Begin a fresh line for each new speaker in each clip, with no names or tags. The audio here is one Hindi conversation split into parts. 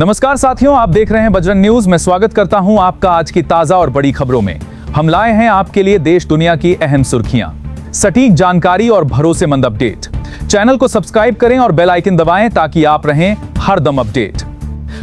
नमस्कार साथियों, आप देख रहे हैं बजरंग न्यूज। मैं स्वागत करता हूं आपका आज की ताजा और बड़ी खबरों में। हम लाए हैं आपके लिए देश दुनिया की अहम सुर्खियां, सटीक जानकारी और भरोसेमंद अपडेट। चैनल को सब्सक्राइब करें और बेल आइकन दबाएं ताकि आप रहें हरदम अपडेट।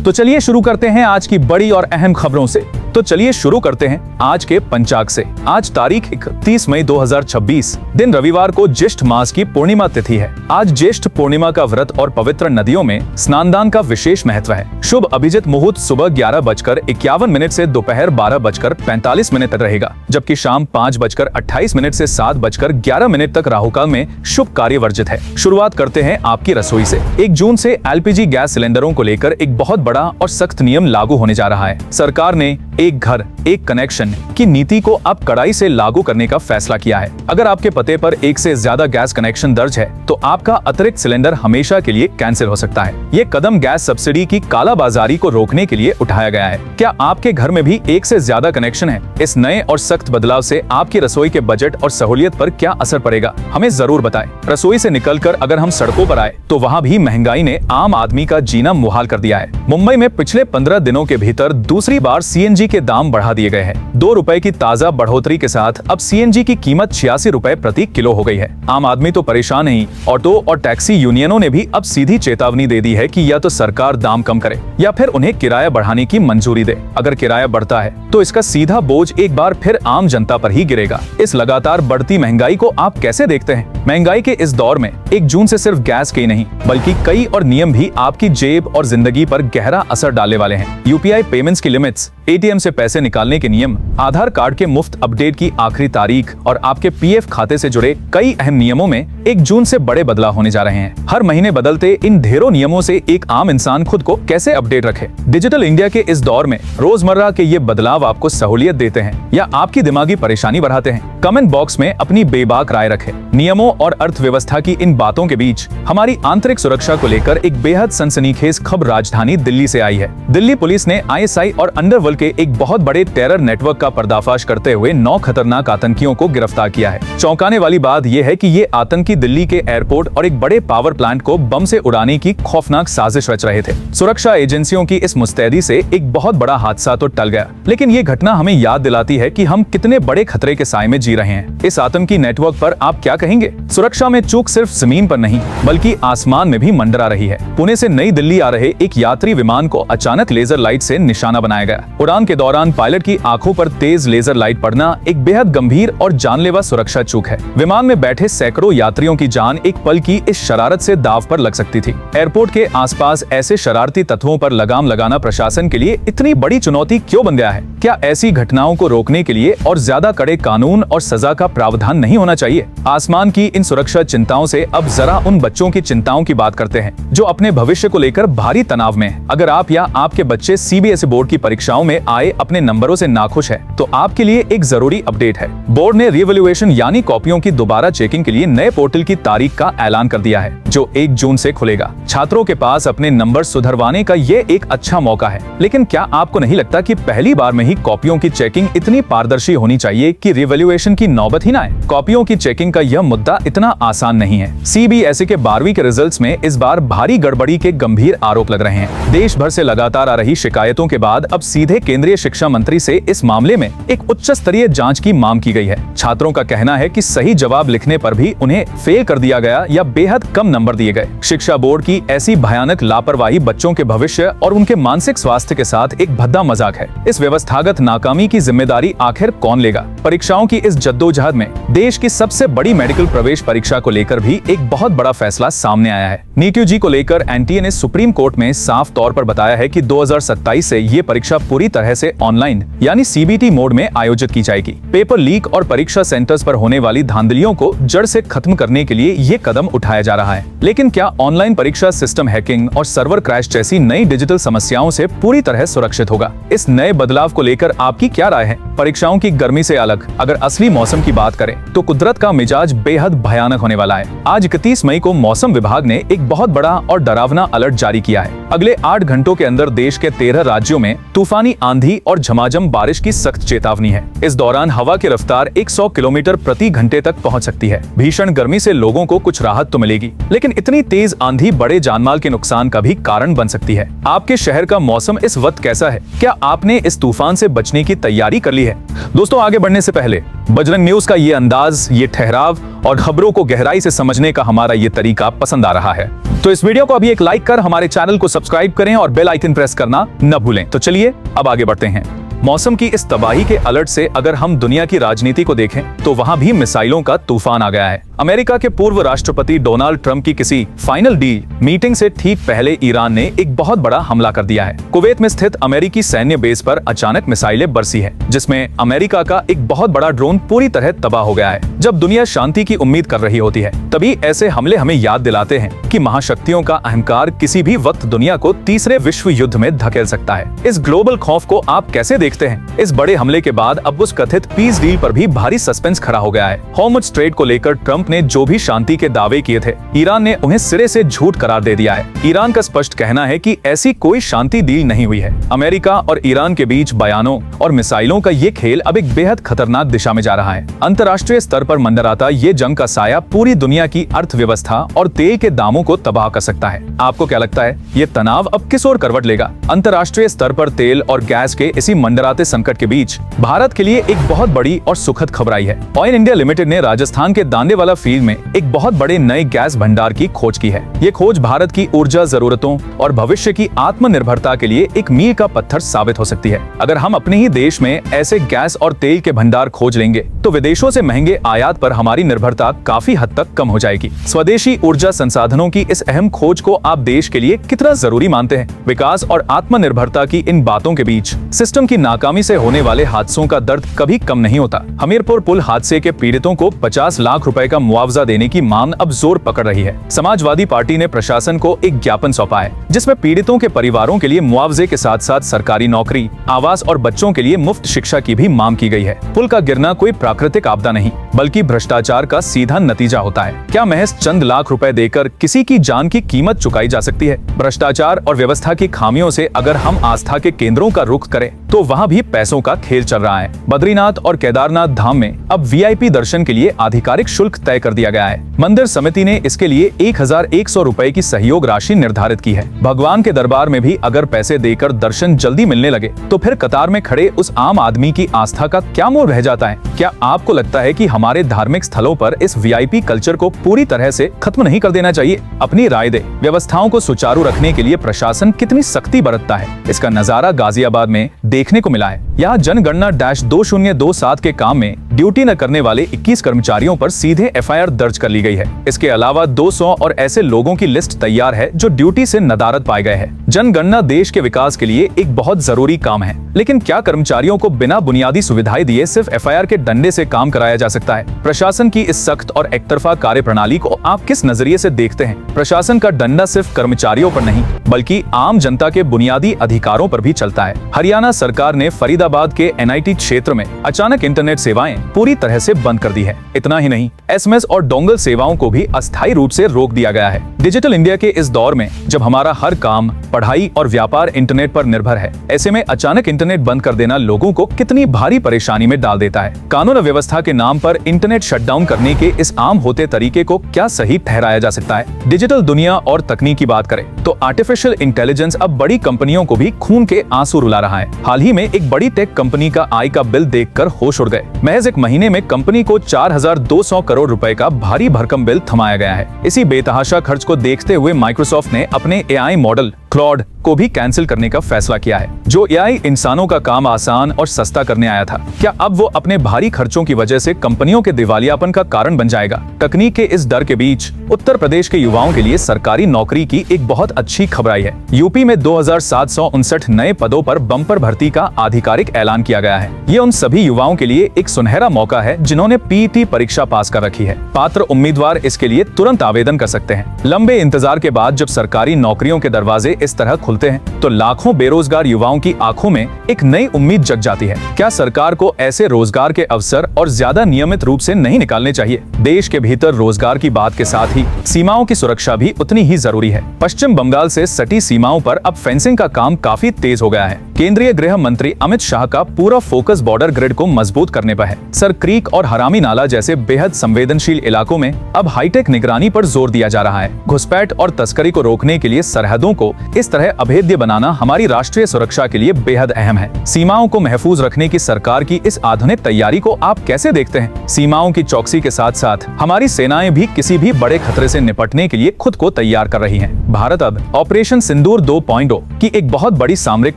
तो चलिए शुरू करते हैं आज की बड़ी और अहम खबरों से। तो चलिए शुरू करते हैं आज के पंचांग से। आज तारीख 31 मई 2026, दिन रविवार को ज्येष्ठ मास की पूर्णिमा तिथि है। आज ज्येष्ठ पूर्णिमा का व्रत और पवित्र नदियों में स्नानदान का विशेष महत्व है। शुभ अभिजित मुहूर्त सुबह 11:51 से दोपहर 12:45 तक रहेगा, जबकि शाम 5:28 से 7:11 तक राहुकाल में शुभ कार्य वर्जित है। शुरुआत करते हैं आपकी रसोई से। 1 जून से एलपीजी गैस सिलेंडरों को लेकर एक बहुत बड़ा और सख्त नियम लागू होने जा रहा है। सरकार ने एक घर एक कनेक्शन की नीति को अब कड़ाई से लागू करने का फैसला किया है। अगर आपके पते पर एक से ज्यादा गैस कनेक्शन दर्ज है तो आपका अतिरिक्त सिलेंडर हमेशा के लिए कैंसिल हो सकता है। ये कदम गैस सब्सिडी की कालाबाजारी को रोकने के लिए उठाया गया है। क्या आपके घर में भी एक से ज्यादा कनेक्शन है? इस नए और सख्त बदलाव से आपकी रसोई के बजट और सहूलियत पर क्या असर पड़ेगा, हमें जरूर बताएं। रसोई से निकलकर अगर हम सड़कों पर आए तो वहाँ भी महंगाई ने आम आदमी का जीना मुहाल कर दिया है। मुंबई में पिछले 15 दिनों के भीतर दूसरी बार सीएनजी के दाम बढ़ा दिए गए हैं। 2 रुपए की ताजा बढ़ोतरी के साथ अब सीएनजी की कीमत 86 रुपए प्रति किलो हो गई है। आम आदमी तो परेशान ही, ऑटो और टैक्सी यूनियनों ने भी अब सीधी चेतावनी दे दी है कि या तो सरकार दाम कम करे या फिर उन्हें किराया बढ़ाने की मंजूरी दे। अगर किराया बढ़ता है तो इसका सीधा बोझ एक बार फिर आम जनता पर ही गिरेगा। इस लगातार बढ़ती महंगाई को आप कैसे देखते हैं? महंगाई के इस दौर में 1 जून से सिर्फ गैस के ही नहीं बल्कि कई और नियम भी आपकी जेब और जिंदगी पर गहरा असर डालने वाले हैं। यूपीआई पेमेंट्स की लिमिट्स, एटीएम से पैसे निकालने के नियम, आधार कार्ड के मुफ्त अपडेट की आखिरी तारीख और आपके पीएफ खाते से जुड़े कई अहम नियमों में 1 जून से बड़े बदलाव होने जा रहे हैं। हर महीने बदलते इन ढेरों नियमों से एक आम इंसान खुद को कैसे अपडेट रखे? डिजिटल इंडिया के इस दौर में रोजमर्रा के ये बदलाव आपको सहूलियत देते हैं या आपकी दिमागी परेशानी बढ़ाते हैं? कमेंट बॉक्स में अपनी बेबाक राय रखें। नियमों और अर्थव्यवस्था की इन बातों के बीच हमारी आंतरिक सुरक्षा को लेकर एक बेहद सनसनीखेज खबर राजधानी दिल्ली से आई है। दिल्ली पुलिस ने आईएसआई और अंडरवर्ल्ड के एक बहुत बड़े टेरर नेटवर्क का पर्दाफाश करते हुए 9 खतरनाक आतंकियों को गिरफ्तार किया है। चौंकाने वाली बात यह है कि ये आतंकी दिल्ली के एयरपोर्ट और एक बड़े पावर प्लांट को बम से उड़ाने की खौफनाक साजिश रच रहे थे। सुरक्षा एजेंसियों की इस मुस्तैदी से एक बहुत बड़ा हादसा तो टल गया, लेकिन ये घटना हमें याद दिलाती है कि हम कितने बड़े खतरे के साए में जी रहे हैं। इस आतंकी नेटवर्क पर आप क्या कहेंगे? सुरक्षा में चूक सिर्फ जमीन पर नहीं बल्कि आसमान में भी मंडरा रही है। पुणे से नई दिल्ली आ रहे एक यात्री विमान को अचानक लेजर लाइट से निशाना बनाया गया। उड़ान के दौरान पायलट की आंखों पर तेज लेजर लाइट पड़ना एक बेहद गंभीर और जानलेवा सुरक्षा चूक है। विमान में बैठे सैकड़ों यात्रियों की जान एक पल की इस शरारत से दांव पर लग सकती थी। एयरपोर्ट के आसपास ऐसे शरारती तत्वों पर लगाम लगाना प्रशासन के लिए इतनी बड़ी चुनौती क्यों बन गया है? क्या ऐसी घटनाओं को रोकने के लिए और ज्यादा कड़े कानून और सजा का प्रावधान नहीं होना चाहिए? आसमान की इन सुरक्षा चिंताओं से अब जरा उन बच्चों की चिंताओं की बात करते हैं जो अपने भविष्य को लेकर भारी तनाव में हैं। अगर आप या आपके बच्चे सीबीएसई बोर्ड की परीक्षाओं में आए अपने नंबरों से नाखुश है तो आपके लिए एक जरूरी अपडेट है। बोर्ड ने रिवैल्यूएशन यानी कॉपियों की दोबारा चेकिंग के लिए नए पोर्टल की तारीख का ऐलान कर दिया है जो 1 जून से खुलेगा। छात्रों के पास अपने नंबर सुधरवाने का ये एक अच्छा मौका है, लेकिन क्या आपको नहीं लगता कि पहली बार में ही कॉपियों की चेकिंग इतनी पारदर्शी होनी चाहिए कि रिवैल्यूएशन की नौबत ही ना आए? कॉपियों की चेकिंग का यह मुद्दा इतना आसान नहीं है। सीबीएसई के 12वीं के रिजल्ट्स में इस बार भारी गड़बड़ी के गंभीर आरोप लग रहे हैं। देश भर से लगातार आ रही शिकायतों के बाद अब सीधे केंद्रीय शिक्षा मंत्री से इस मामले में एक उच्च स्तरीय जांच की मांग की गई है। छात्रों का कहना है कि सही जवाब लिखने पर भी उन्हें फेल कर दिया गया या बेहद कम नंबर दिए गए। शिक्षा बोर्ड की ऐसी भयानक लापरवाही बच्चों के भविष्य और उनके मानसिक स्वास्थ्य के साथ एक भद्दा मजाक है। इस व्यवस्थागत नाकामी की जिम्मेदारी आखिर कौन लेगा? परीक्षाओं की इस जद्दोजहद में देश की सबसे बड़ी मेडिकल प्रवेश परीक्षा को लेकर भी एक बहुत बड़ा फैसला सामने आया है। नीट यूजी को लेकर एनटीए ने सुप्रीम कोर्ट में साफ तौर पर बताया है कि 2027 से ये परीक्षा पूरी तरह से ऑनलाइन यानी सीबीटी मोड में आयोजित की जाएगी। पेपर लीक और परीक्षा सेंटर्स पर होने वाली धांधलियों को जड़ से खत्म करने के लिए ये कदम उठाया जा रहा है। लेकिन क्या ऑनलाइन परीक्षा सिस्टम हैकिंग और सर्वर क्रैश जैसी नई डिजिटल समस्याओं से पूरी तरह सुरक्षित होगा? इस नए बदलाव को लेकर आपकी क्या राय है? परीक्षाओं की गर्मी से अलग अगर असली मौसम की बात करें तो कुदरत का मिजाज बेहद भयानक होने वाला है। आज 31 मई को मौसम विभाग ने एक बहुत बड़ा और डरावना अलर्ट जारी किया है। अगले 8 घंटों के अंदर देश के 13 राज्यों में तूफानी आंधी और झमाझम बारिश की सख्त चेतावनी है। इस दौरान हवा की रफ्तार 100 किलोमीटर प्रति घंटे तक पहुंच सकती है। भीषण गर्मी से लोगों को कुछ राहत तो मिलेगी, लेकिन इतनी तेज आंधी बड़े जानमाल के नुकसान का भी कारण बन सकती है। आपके शहर का मौसम इस वक्त कैसा है? क्या आपने इस तूफान से बचने की तैयारी कर ली है? दोस्तों, आगे बढ़ने से पहले बजरंग न्यूज का ये अंदाज, ये ठहराव और खबरों को गहराई से समझने का हमारा ये तरीका पसंद आ रहा है तो इस वीडियो को अभी एक लाइक कर हमारे चैनल को सब्सक्राइब करें और बेल आइकन प्रेस करना न भूलें। तो चलिए अब आगे बढ़ते हैं। मौसम की इस तबाही के अलर्ट से अगर हम दुनिया की राजनीति को देखें तो वहां भी मिसाइलों का तूफान आ गया है। अमेरिका के पूर्व राष्ट्रपति डोनाल्ड ट्रंप की किसी फाइनल डील मीटिंग से ठीक पहले ईरान ने एक बहुत बड़ा हमला कर दिया है। कुवैत में स्थित अमेरिकी सैन्य बेस पर अचानक मिसाइलें बरसी है, जिसमें अमेरिका का एक बहुत बड़ा ड्रोन पूरी तरह तबाह हो गया है। जब दुनिया शांति की उम्मीद कर रही होती है, तभी ऐसे हमले हमें याद दिलाते हैं कि महाशक्तियों का अहंकार किसी भी वक्त दुनिया को तीसरे विश्व युद्ध में धकेल सकता है। इस ग्लोबल खौफ को आप कैसे देखते हैं? इस बड़े हमले के बाद अब उस कथित पीस डील पर भी भारी सस्पेंस खड़ा हो गया है। हॉर्मुज़ स्ट्रेट को लेकर ट्रंप ने जो भी शांति के दावे किए थे, ईरान ने उन्हें सिरे से झूठ करार दे दिया है। ईरान का स्पष्ट कहना है कि ऐसी कोई शांति डील नहीं हुई है। अमेरिका और ईरान के बीच बयानों और मिसाइलों का ये खेल अब एक बेहद खतरनाक दिशा में जा रहा है। अंतर्राष्ट्रीय स्तर पर मंडराता ये जंग का साया पूरी दुनिया की अर्थव्यवस्था और तेल के दामों को तबाह कर सकता है। आपको क्या लगता है, ये तनाव अब किस ओर करवट लेगा? अंतर्राष्ट्रीय स्तर पर तेल और गैस के इसी मंडराते संकट के बीच भारत के लिए एक बहुत बड़ी और सुखद खबर आई है। ऑयल इंडिया लिमिटेड ने राजस्थान के दांडेवाला फील्ड में एक बहुत बड़े नए गैस भंडार की खोज की है। ये खोज भारत की ऊर्जा जरूरतों और भविष्य की आत्मनिर्भरता के लिए एक मील का पत्थर साबित हो सकती है। अगर हम अपने ही देश में ऐसे गैस और तेल के भंडार खोज लेंगे तो विदेशों से महंगे आयात पर हमारी निर्भरता काफी हद तक कम हो जाएगी। स्वदेशी ऊर्जा संसाधनों की इस अहम खोज को आप देश के लिए कितना जरूरी मानते हैं? विकास और आत्मनिर्भरता की इन बातों के बीच सिस्टम की नाकामी से होने वाले हादसों का दर्द कभी कम नहीं होता। हमीरपुर पुल हादसे के पीड़ितों को 50 लाख रुपए का मुआवजा देने की मांग अब जोर पकड़ रही है। समाजवादी पार्टी ने प्रशासन को एक ज्ञापन सौंपा है, जिसमें पीड़ितों के परिवारों के लिए मुआवजे के साथ साथ सरकारी नौकरी, आवास और बच्चों के लिए मुफ्त शिक्षा की भी मांग की गई है। पुल का गिरना कोई प्राकृतिक आपदा नहीं, बल्कि भ्रष्टाचार का सीधा नतीजा होता है। क्या महज चंद लाख रुपए देकर किसी की जान की कीमत चुकाई जा सकती है? भ्रष्टाचार और व्यवस्था की खामियों से अगर हम आस्था के केंद्रों का रुख करें तो वहाँ भी पैसों का खेल चल रहा है। बद्रीनाथ और केदारनाथ धाम में अब वीआईपी दर्शन के लिए आधिकारिक शुल्क तय कर दिया गया है। मंदिर समिति ने इसके लिए 1100 रुपए की सहयोग राशि निर्धारित की है। भगवान के दरबार में भी अगर पैसे देकर दर्शन जल्दी मिलने लगे तो फिर कतार में खड़े उस आम आदमी की आस्था का क्या मोल रह जाता है? क्या आपको लगता है कि हमारे धार्मिक स्थलों पर इस वीआईपी कल्चर को पूरी तरह से खत्म नहीं कर देना चाहिए? अपनी राय दे। व्यवस्थाओं को सुचारू रखने के लिए प्रशासन कितनी सख्ती बरतता है, इसका नजारा गाजियाबाद में देखने को मिला है। यहाँ जनगणना -2027 के काम में ड्यूटी न करने वाले 21 कर्मचारियों पर सीधे एफआईआर दर्ज कर ली गई है। इसके अलावा 200 और ऐसे लोगों की लिस्ट तैयार है जो ड्यूटी से नदारद पाए गए हैं। जनगणना देश के विकास के लिए एक बहुत जरूरी काम है, लेकिन क्या कर्मचारियों को बिना बुनियादी सुविधाएं दिए सिर्फ एफआईआर के डंडे से काम कराया जा सकता है? प्रशासन की इस सख्त और एकतरफा कार्यप्रणाली को आप किस नजरिए से देखते हैं? प्रशासन का डंडा सिर्फ कर्मचारियों पर नहीं, बल्कि आम जनता के बुनियादी अधिकारों पर भी चलता है। हरियाणा सरकार ने फरीदाबाद के एनआईटी क्षेत्र में अचानक इंटरनेट सेवाएं पूरी तरह से बंद कर दी है। इतना ही नहीं, एसएमएस और डोंगल सेवाओं को भी अस्थायी रूप से रोक दिया गया है। डिजिटल इंडिया के इस दौर में जब हमारा हर काम, पढ़ाई और व्यापार इंटरनेट पर निर्भर है, ऐसे में अचानक इंटरनेट बंद कर देना लोगों को कितनी भारी परेशानी में डाल देता है। कानून व्यवस्था के नाम पर इंटरनेट शटडाउन करने के इस आम होते तरीके को क्या सही ठहराया जा सकता है? डिजिटल दुनिया और तकनीक की बात करें तो आर्टिफिशियल इंटेलिजेंस अब बड़ी कंपनियों को भी खून के आंसू रुला रहा है। हाल ही में एक बड़ी टेक कंपनी का आय का बिल देखकर होश उड़ गए। महज एक महीने में कंपनी को 4200 करोड़ रुपए का भारी भरकम बिल थमाया गया है। इसी बेतहाशा खर्च को देखते हुए माइक्रोसॉफ्ट ने अपने एआई मॉडल क्लॉड को भी कैंसिल करने का फैसला किया है, जो एआई इंसानों का काम आसान और सस्ता करने आया था। क्या अब वो अपने भारी खर्चों की वजह से कंपनियों के दिवालियापन का कारण बन जाएगा? तकनीक के इस डर के बीच उत्तर प्रदेश के युवाओं के लिए सरकारी नौकरी की एक बहुत अच्छी खबर आई है। यूपी में 2759 नए पदों पर बम्पर भर्ती का आधिकारिक ऐलान किया गया है। ये उन सभी युवाओं के लिए एक सुनहरा मौका है जिन्होंने पीईटी परीक्षा पास कर रखी है। पात्र उम्मीदवार इसके लिए तुरंत आवेदन कर सकते हैं। लंबे इंतजार के बाद जब सरकारी नौकरियों के दरवाजे इस तरह खुलते हैं तो लाखों बेरोजगार युवाओं की आंखों में एक नई उम्मीद जग जाती है। क्या सरकार को ऐसे रोजगार के अवसर और ज्यादा नियमित रूप से नहीं निकालने चाहिए? देश के भीतर रोजगार की बात के साथ ही सीमाओं की सुरक्षा भी उतनी ही जरूरी है। पश्चिम बंगाल से सटी सीमाओं पर अब फेंसिंग का काम काफी तेज हो गया है। केंद्रीय गृह मंत्री अमित शाह का पूरा फोकस बॉर्डर ग्रिड को मजबूत करने पर है। सर क्रीक और हरामी नाला जैसे बेहद संवेदनशील इलाकों में अब हाईटेक निगरानी पर जोर दिया जा रहा है। घुसपैठ और तस्करी को रोकने के लिए सरहदों को इस तरह अभेद्य बनाना हमारी राष्ट्रीय सुरक्षा के लिए बेहद अहम है। सीमाओं को महफूज रखने की सरकार की इस आधुनिक तैयारी को आप कैसे देखते हैं? सीमाओं की चौकसी के साथ साथ हमारी सेनाएं भी किसी भी बड़े खतरे से निपटने के लिए खुद को तैयार कर रही हैं। भारत अब ऑपरेशन सिंदूर 2.0 की एक बहुत बड़ी सामरिक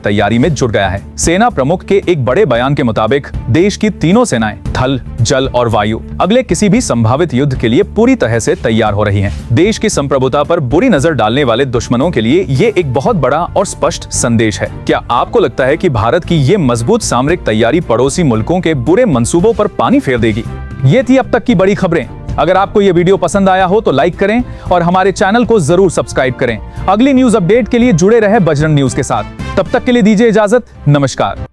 तैयारी में जुट गया है। सेना प्रमुख के एक बड़े बयान के मुताबिक देश की तीनों सेनाएं थल, जल और वायु अगले किसी भी संभावित युद्ध के लिए पूरी तरह से तैयार हो रही हैं। देश की संप्रभुता पर बुरी नजर डालने वाले दुश्मनों के लिए ये एक बहुत बड़ा और स्पष्ट संदेश है। क्या आपको लगता है कि भारत की ये मजबूत सामरिक तैयारी पड़ोसी मुल्कों के बुरे मंसूबों पर पानी फेर देगी? ये थी अब तक की बड़ी खबरें। अगर आपको ये वीडियो पसंद आया हो तो लाइक करें और हमारे चैनल को जरूर सब्सक्राइब करें। अगली न्यूज अपडेट के लिए जुड़े रहे बजरंग न्यूज के साथ। तब तक के लिए दीजिए इजाजत। नमस्कार।